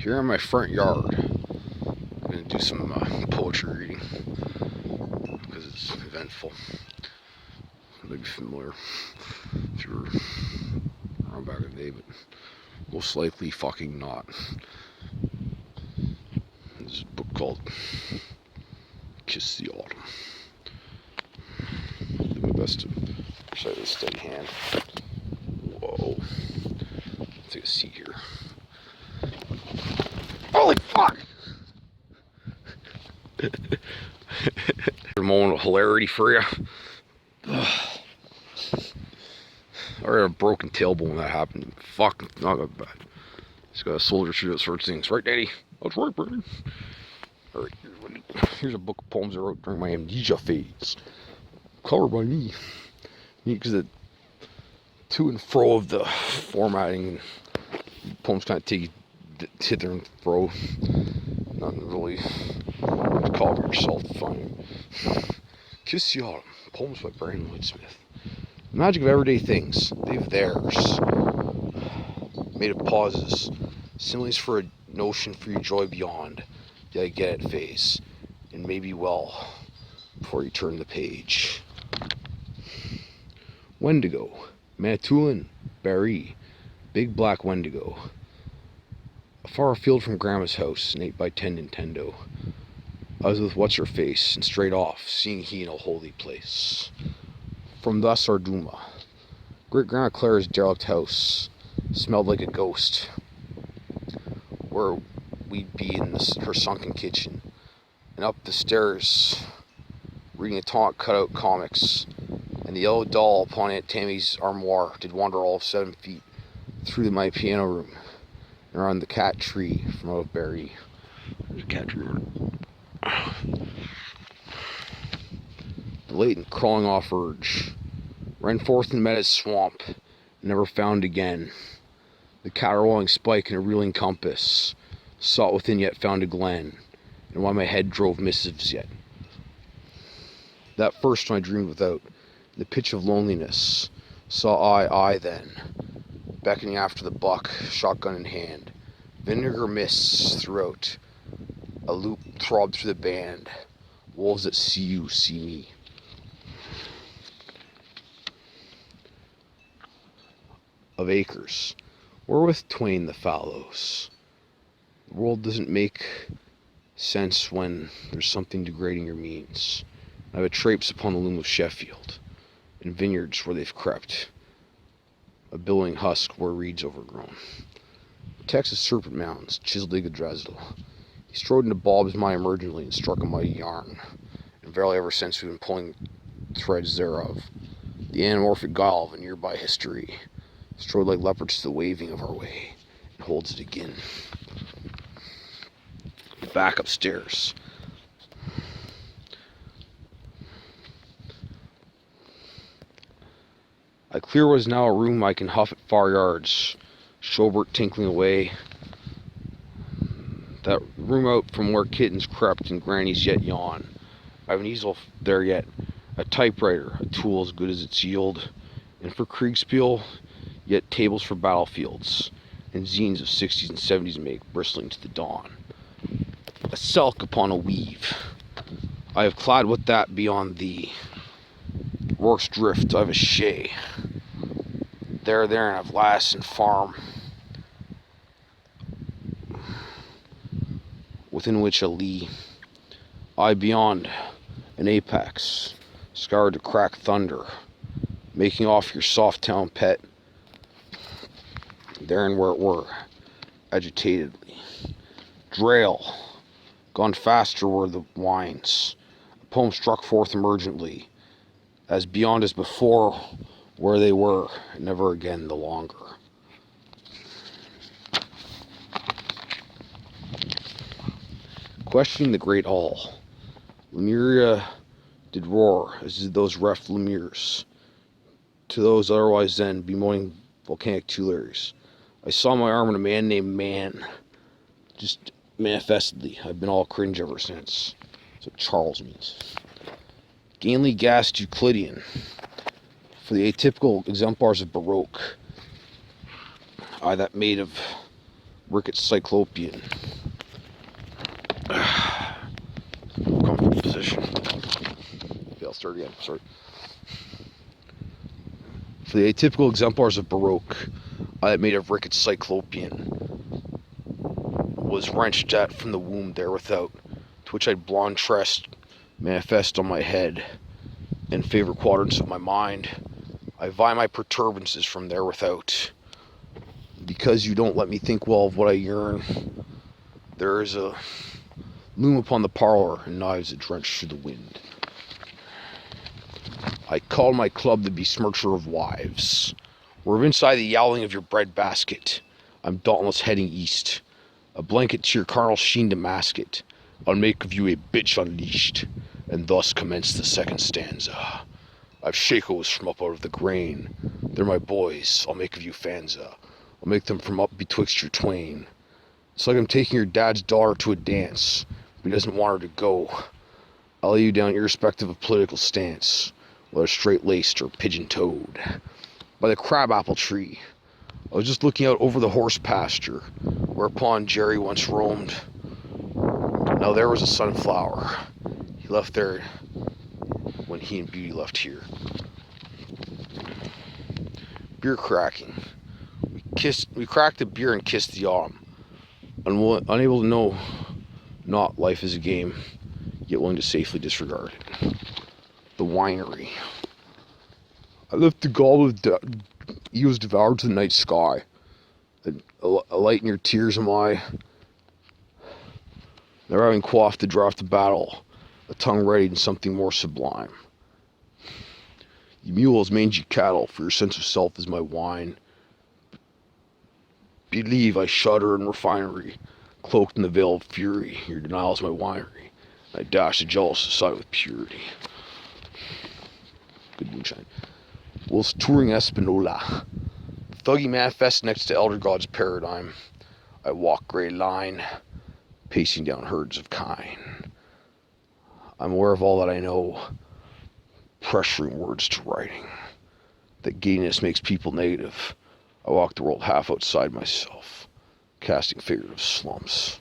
Here in my front yard, I'm going to do some poetry reading because it's eventful. Maybe familiar if you were around back in the day, but most likely fucking not. This is a book called Kiss the Autumn. I'll do my best to recite with a steady hand. Whoa. Let's take a seat here. Holy fuck! A moment of hilarity for you. I already had a broken tailbone when that happened. Fuck, not that bad. Just gotta soldier through those sorts of things. Right, Daddy? That's right, Brandon. Alright, here's a book of poems I wrote during my amnesia phase. Covered by me. Because the to and fro of the formatting, poems kind of take you hit there and fro. Nothing really to call it yourself to find. Kiss the Autumn. Poems by Brandon Lloyd-Smith. The magic of everyday things. They've theirs. Made of pauses. Similes for a notion for your joy beyond. The I get it phase. And maybe well before you turn the page. Wendigo. Manitoulin. Barry. Big black Wendigo. Far afield from Grandma's house, an 8x10 Nintendo. I was with what's-her-face, and straight off, seeing he in a holy place. From thus our Duma. Great-Grandma Clara's derelict house smelled like a ghost, where we'd be in her sunken kitchen, and up the stairs, reading a taunt cutout comics, and the yellow doll upon Aunt Tammy's armoire did wander all of 7 feet through my piano room, and around the cat tree from out of Barry. There's a cat tree. The latent crawling off urge ran forth and met its swamp, and never found again. The caterwauling spike in a reeling compass, sought within yet found a glen, and why my head drove missives yet. That first when I dreamed without, in the pitch of loneliness, saw I then, beckoning after the buck, shotgun in hand. Vinegar mists throughout, a loop throbbed through the band. Wolves that see you, see me. Of acres, wherewith twain the fallows. The world doesn't make sense when there's something degrading your means. I have a traipse upon the loom of Sheffield, in vineyards where they've crept, a billowing husk where reeds overgrown. Texas serpent mounds, chiseled Yggdrasil. He strode into Bob's mind emergently and struck a mighty yarn, and verily ever since we've been pulling threads thereof. The anamorphic guile of a nearby history strode like leopards to the waving of our way, and holds it again. Back upstairs. I clear what is now a room I can huff at far yards, Schobert tinkling away. That room out from where kittens crept and grannies yet yawn. I have an easel there yet, a typewriter, a tool as good as its yield, and for Kriegspiel, yet tables for battlefields, and zines of 60s and 70s make bristling to the dawn. A silk upon a weave. I have clad what that beyond thee. Rourke's drift, I have a shay. There, and I've lass and farm, within which a lee. I beyond an apex, scoured to crack thunder, making off your soft town pet. Therein where it were, agitatedly. Drail, gone faster were the wines. A poem struck forth emergently, as beyond as before where they were, and never again the longer. Questioning the great all, Lemuria did roar, as did those reft Lemures, to those otherwise then bemoaning volcanic tuileries. I saw my arm in a man named Man, just manifestly. I've been all cringe ever since. That's what Charles means. Gainly gassed Euclidean, for the atypical exemplars of Baroque. I that made of Ricketts Cyclopean. Comfortable position. Okay, I'll start again. Sorry. For the atypical exemplars of Baroque, I made of Ricketts Cyclopean was wrenched at from the womb there without, to which I'd blonde tressed manifest on my head, in favor quadrants of my mind. I vie my perturbances from there without. Because you don't let me think well of what I yearn, there is a loom upon the parlor, and knives that drench through the wind. I call my club the besmircher of wives. We're inside the yowling of your bread basket. I'm dauntless heading east. A blanket to your carnal sheen to mask it. I'll make of you a bitch unleashed. And thus commence the second stanza. I've shakos from up out of the grain. They're my boys. I'll make of you fanza. I'll make them from up betwixt your twain. It's like I'm taking your dad's daughter to a dance. But he doesn't want her to go. I'll lay you down irrespective of political stance, whether straight-laced or pigeon-toed. By the crab-apple tree, I was just looking out over the horse pasture, whereupon Jerry once roamed. Now there was a sunflower. He left there when he and Beauty left here. Beer cracking. We cracked the beer and kissed the autumn. Unable to know not life is a game, yet willing to safely disregard it. The winery. I left the goblet eels devoured to the night sky. A light in your tears am I. Never having quaffed the draught of battle, a tongue ready in something more sublime. You mules, mangy cattle, for your sense of self is my wine. Believe I shudder in refinery, cloaked in the veil of fury. Your denial is my winery. I dash the jealous aside with purity. Good moonshine. Whilst touring Espanola, thuggy manifest next to Elder God's paradigm, I walk grey line, pacing down herds of kine. I'm aware of all that I know, pressuring words to writing. That gayness makes people negative. I walk the world half outside myself, casting figurative slumps.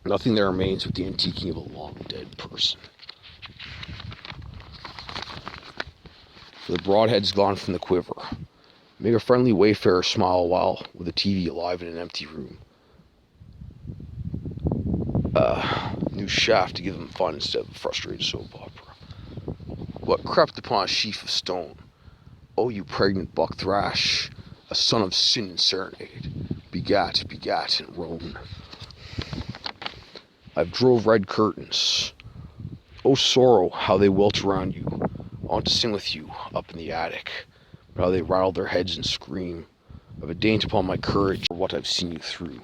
Nothing there remains but the antiquing of a long dead person. For the broadhead's gone from the quiver. Make a friendly wayfarer smile a while with a TV alive in an empty room. New shaft to give them fun instead of a frustrated soap opera. What crept upon a sheaf of stone? Oh, you pregnant buck thrash, a son of sin and serenade, begat, and roan. I've drove red curtains. Oh, sorrow, how they wilt around you. I want to sing with you up in the attic, but how they rattle their heads and scream. Of a daint upon my courage for what I've seen you through,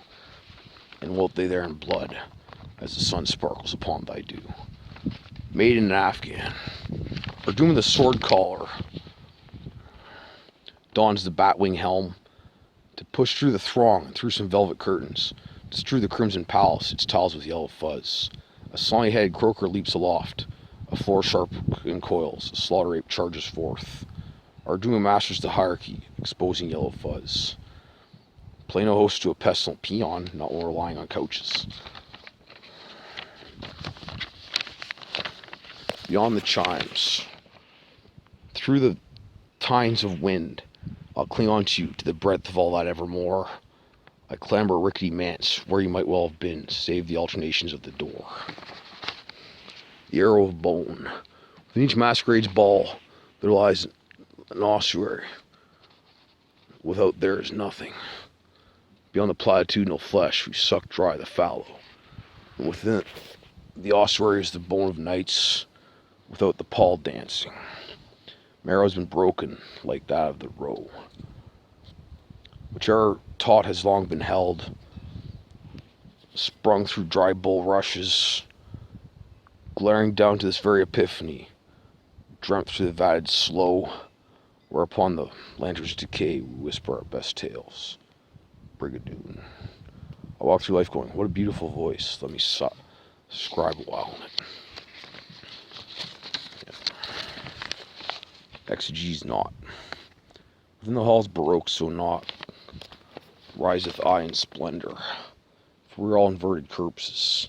and wilt they there in blood, as the sun sparkles upon thy dew. Made in an Afghan, or doom of the sword collar, dons the batwing helm, to push through the throng and through some velvet curtains, to strew the crimson palace, its tiles with yellow fuzz. A slimy-headed croaker leaps aloft, a floor sharp in coils, a slaughter ape charges forth. Our doom masters the hierarchy, exposing yellow fuzz. Play no host to a pestilent peon, not when we're lying on couches. Beyond the chimes, through the tines of wind, I'll cling on to you to the breadth of all that evermore. I clamber rickety manse where you might well have been, save the alternations of the door. The arrow of bone. Within each masquerade's ball, there lies an ossuary. Without there is nothing. Beyond the platitudinal flesh, we suck dry the fallow. And within the ossuary is the bone of knights, without the pall dancing. Marrow has been broken, like that of the roe. Whichever taut has long been held, sprung through dry bulrushes, glaring down to this very epiphany, dreamt through the vatted slow, whereupon the lanterns decay, we whisper our best tales. Brigadoon. I walk through life going, what a beautiful voice. Let me scribe a while on it. Exegesis not. Within the halls Baroque, so not. riseth I in splendor. For we're all inverted corpses,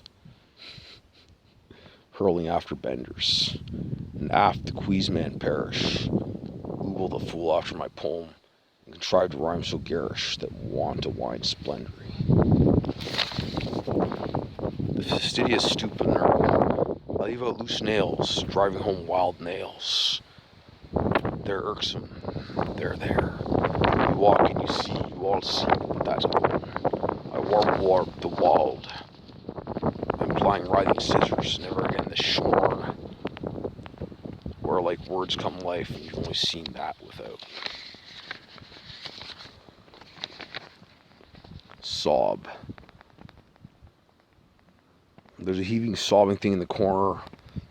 hurling after benders. And aft the queasman perish. Google the fool after my poem, and contrive to rhyme so garish that want a wine splendory. The fastidious stoop and nerve, I leave out loose nails, driving home wild nails. They're irksome, they're there. You walk and you see, you all see, but that's gone. I warp the wild, implying writhing scissors, never again the shorn. Where like words come life, and you've only seen that without. Sob. There's a heaving, sobbing thing in the corner.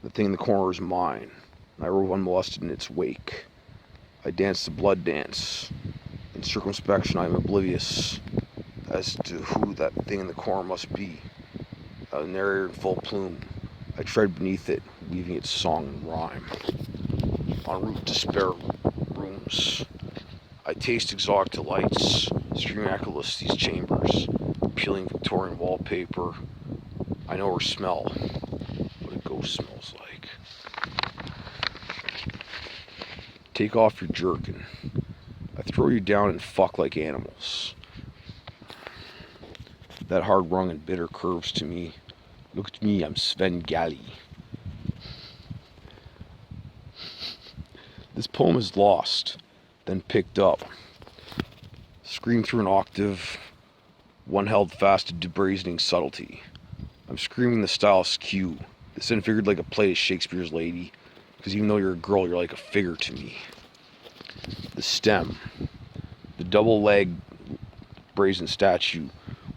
The thing in the corner is mine. I rove unmolested in its wake. I dance the blood dance. In circumspection I am oblivious as to who that thing in the corner must be. A narrator in full plume. I tread beneath it, weaving its song and rhyme. En route to spare rooms, I taste exotic delights, stream echoless these chambers, peeling Victorian wallpaper. I know or smell what a ghost smells like. Take off your jerkin. I throw you down and fuck like animals. That hard rung and bitter curves to me. Look at me, I'm Svengali. This poem is lost, then picked up. Screamed through an octave, one held fast to debrazening subtlety. I'm screaming the style skew. This isn't figured like a play of Shakespeare's Lady, because even though you're a girl, you're like a figure to me. The stem, the double-legged brazen statue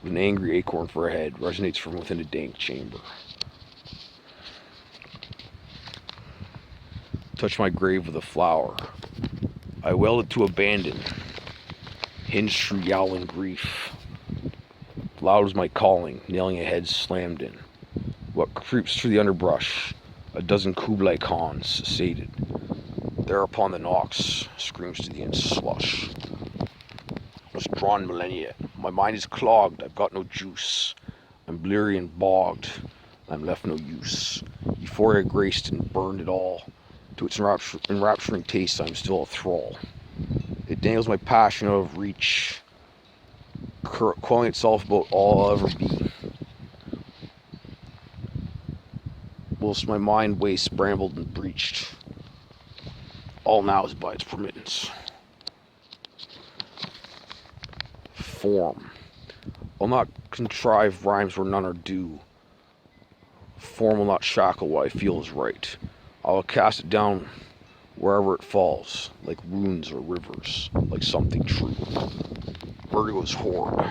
with an angry acorn for a head, resonates from within a dank chamber. Touch my grave with a flower. I wailed it to abandon, hinged through yowling grief. Loud was my calling, nailing a head slammed in. What creeps through the underbrush? A dozen Kublai Khans, sated. There upon the knocks, screams to the end slush. Was drawn millennia. My mind is clogged, I've got no juice. I'm bleary and bogged, I'm left no use. Euphoria graced and burned it all. To its enrapturing taste, I'm still a thrall. It dangles my passion out of reach, quelling itself about all I'll ever be. Whilst my mind wastes, brambled and breached. All now is by its permittance. Form. I'll not contrive rhymes where none are due. Form will not shackle what I feel is right. I will cast it down wherever it falls, like runes or rivers, like something true. Vertigo's hoard.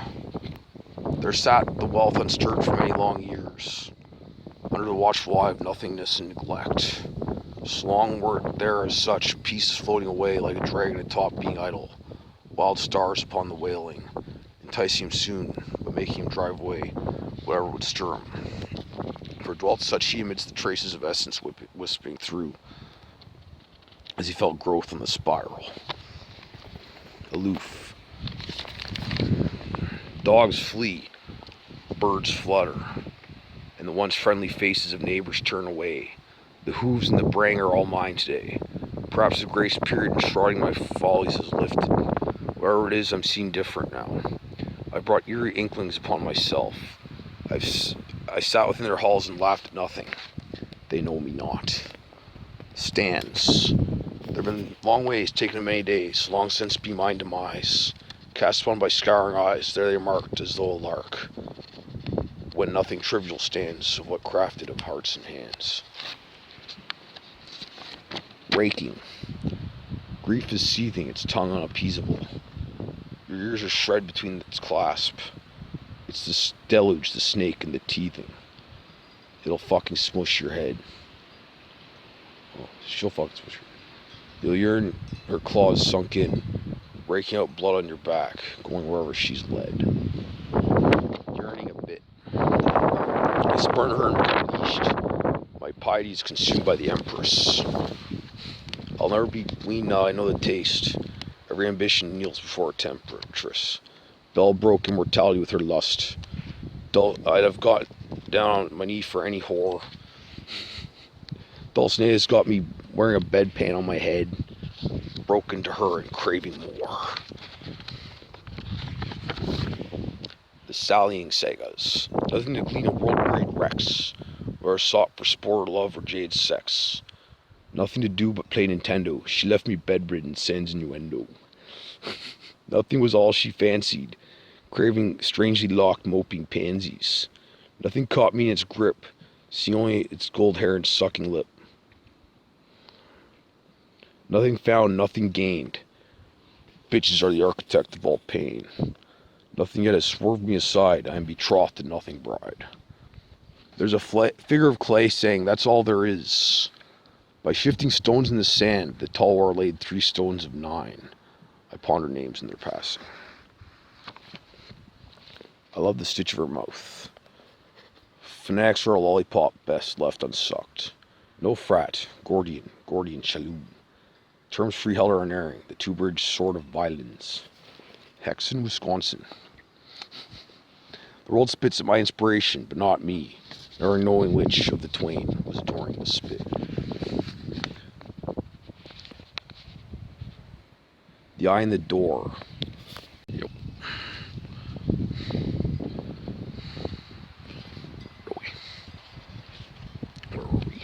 There sat the wealth unstirred for many long years, under the watchful eye of nothingness and neglect. Slong were there as such, pieces floating away like a dragon atop being idle, wild stars upon the wailing, enticing him soon, but making him drive away whatever would stir him. For dwelt such he amidst the traces of essence wisping through, as he felt growth on the spiral. Aloof. Dogs flee, birds flutter, and the once friendly faces of neighbors turn away. The hooves and the braying are all mine today. Perhaps the grace period enshrouding my follies is lifted. Wherever it is, I'm seen different now. I brought eerie inklings upon myself. I sat within their halls and laughed at nothing. They know me not. Stands. There have been long ways taken in many days, long since be mine demise. Cast upon by scouring eyes, there they marked as though a lark. When nothing trivial stands of what crafted of hearts and hands. Raking. Grief is seething, its tongue unappeasable. Your ears are shred between its clasp. It's the deluge, the snake, and the teething. It'll fucking smush your head. Oh, she'll fucking smush your head. You'll yearn her claws sunk in, raking out blood on your back, going wherever she's led. Yearning a bit. I spurn her and unleashed. My piety is consumed by the Empress. I'll never be weaned now, I know the taste. Every ambition kneels before a temptress. Bell broke immortality with her lust. I'd have got down on my knee for any whore. Dulcinea's got me wearing a bedpan on my head, broken to her and craving more. The sallying sagas. Nothing to glean a world-great Rex, or a sought for sport or love or jade sex. Nothing to do but play Nintendo. She left me bedridden, sans innuendo. Nothing was all she fancied, craving strangely locked, moping pansies. Nothing caught me in its grip, see only its gold hair and sucking lip. Nothing found, nothing gained. Bitches are the architect of all pain. Nothing yet has swerved me aside, I am betrothed to nothing bride. There's a figure of clay saying, that's all there is. By shifting stones in the sand, the tall war laid 3 stones of 9. I ponder names in their passing. I love the stitch of her mouth. Fanatics are a lollipop best left unsucked. No frat, Gordian, Chaloux. Terms free held are unerring, the two-bridged sword of violins. Hexen, Wisconsin. The world spits at my inspiration, but not me, never knowing which of the twain was adoring the spit. The eye in the door. Yep. Where are we?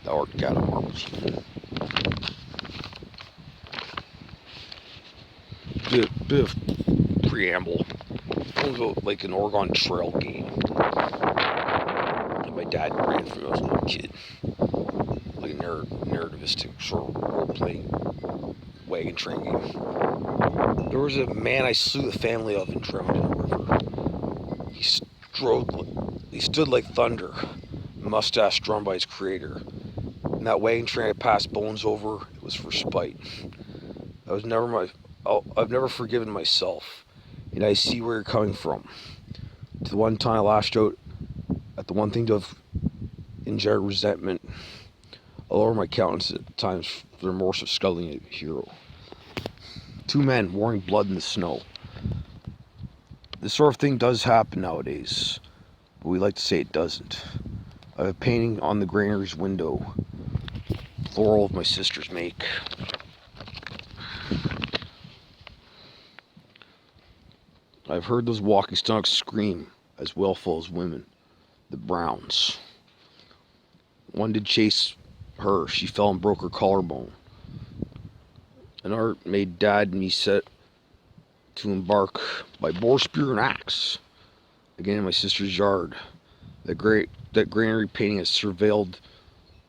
Thou art God of marbles. Bit of preamble. It was like an Oregon Trail game. My dad ran through when I was a little kid. Like a narrativistic sort of role-playing wagon train game. There was a man I slew the family of and drowned in a river. He stood like thunder, mustache drawn by his creator. And that wagon train I passed bones over, it was for spite. I've never forgiven myself, and I see where you're coming from. To the one time I lashed out at the one thing to have engendered resentment, I lower my countenance at times for the remorse of sculling a hero. 2 men warring blood in the snow. This sort of thing does happen nowadays, but we like to say it doesn't. I have a painting on the granary's window, floral of my sister's make. I've heard those walking stomachs scream as willful as women, the Browns. One did chase her, she fell and broke her collarbone. An art made Dad and me set to embark by boar, spear, and axe. Again in my sister's yard. That granary painting has surveilled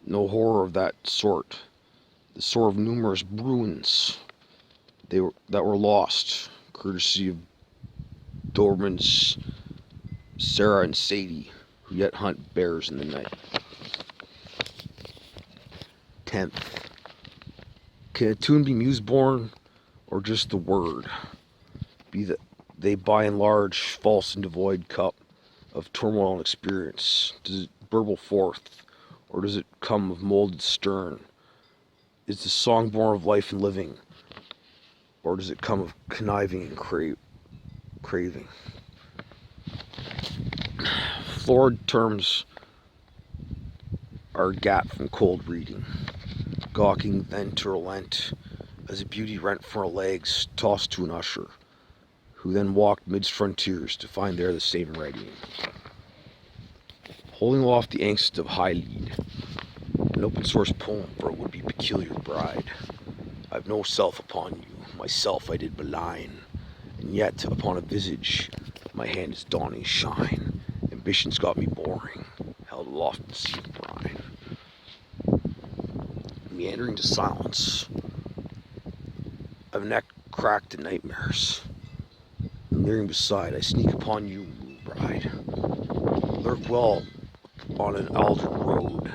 no horror of that sort. The sort of numerous Bruins that were lost, courtesy of Dobermans Sarah and Sadie, who yet hunt bears in the night. 10th. Can a tune be muse-born, or just the word? Be that they by and large false and devoid cup of turmoil and experience? Does it burble forth, or does it come of molded stern? Is the song born of life and living, or does it come of conniving and craving? Florid terms are a gap from cold reading, gawking then to relent, as a beauty rent from her legs tossed to an usher, who then walked midst frontiers to find there the same readying. Holding aloft the angst of high lead, an open source poem for a would-be peculiar bride. I've no self upon you, myself I did malign, and yet upon a visage my hand is dawning shine. Ambition's got me boring, held aloft in the sea of brine. Meandering to silence, I've neck cracked in nightmares. And leering beside, I sneak upon you, moon bride. Lurk well on an alder road,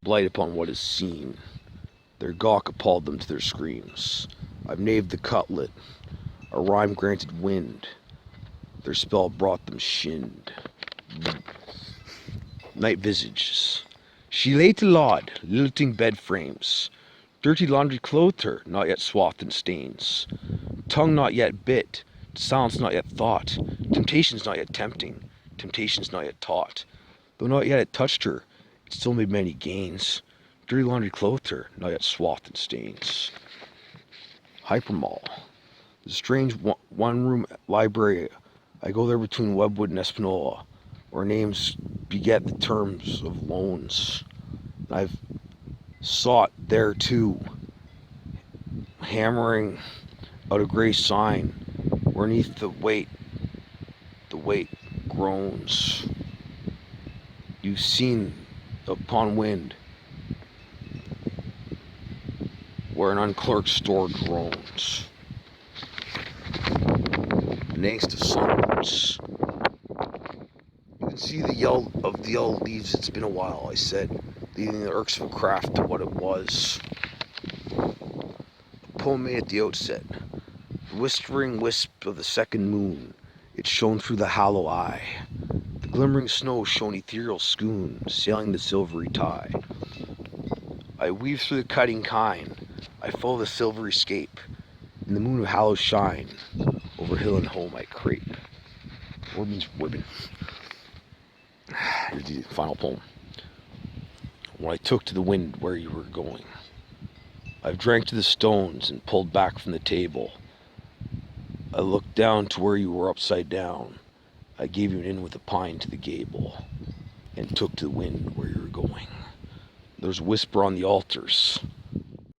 blight upon what is seen. Their gawk appalled them to their screams. I've knaved the cutlet, a rhyme granted wind. Their spell brought them shinned. Night visages, She lay to laud, lilting bed frames. Dirty laundry clothed her, not yet swathed in stains. Tongue not yet bit, silence not yet thought. Temptations not yet tempting, temptations not yet taught. Though not yet it touched her, it still made many gains. Dirty laundry clothed her, not yet swathed in stains. Hypermall. The strange one-room library. I go there between Webwood and Espanola, where names beget the terms of loans. I've sought there too, hammering out a gray sign, whereneath the weight groans. You've seen upon wind, where an unclerked store groans. An angst of summers. You can see the yell of the yellow leaves. It's been a while, I said, leaving the irksome craft to what it was. A poem made at the outset. The whispering wisp of the second moon. It shone through the hollow eye. The glimmering snow shone ethereal scoon, sailing the silvery tide. I weave through the cutting kine. I follow the silvery scape. In the moon of hollow shine, over hill and home I creep. Word means ribbon. Here's the final poem. When I took to the wind where you were going, I've drank to the stones and pulled back from the table. I looked down to where you were upside down. I gave you an in with a pine to the gable, and took to the wind where you were going. There's a whisper on the altars.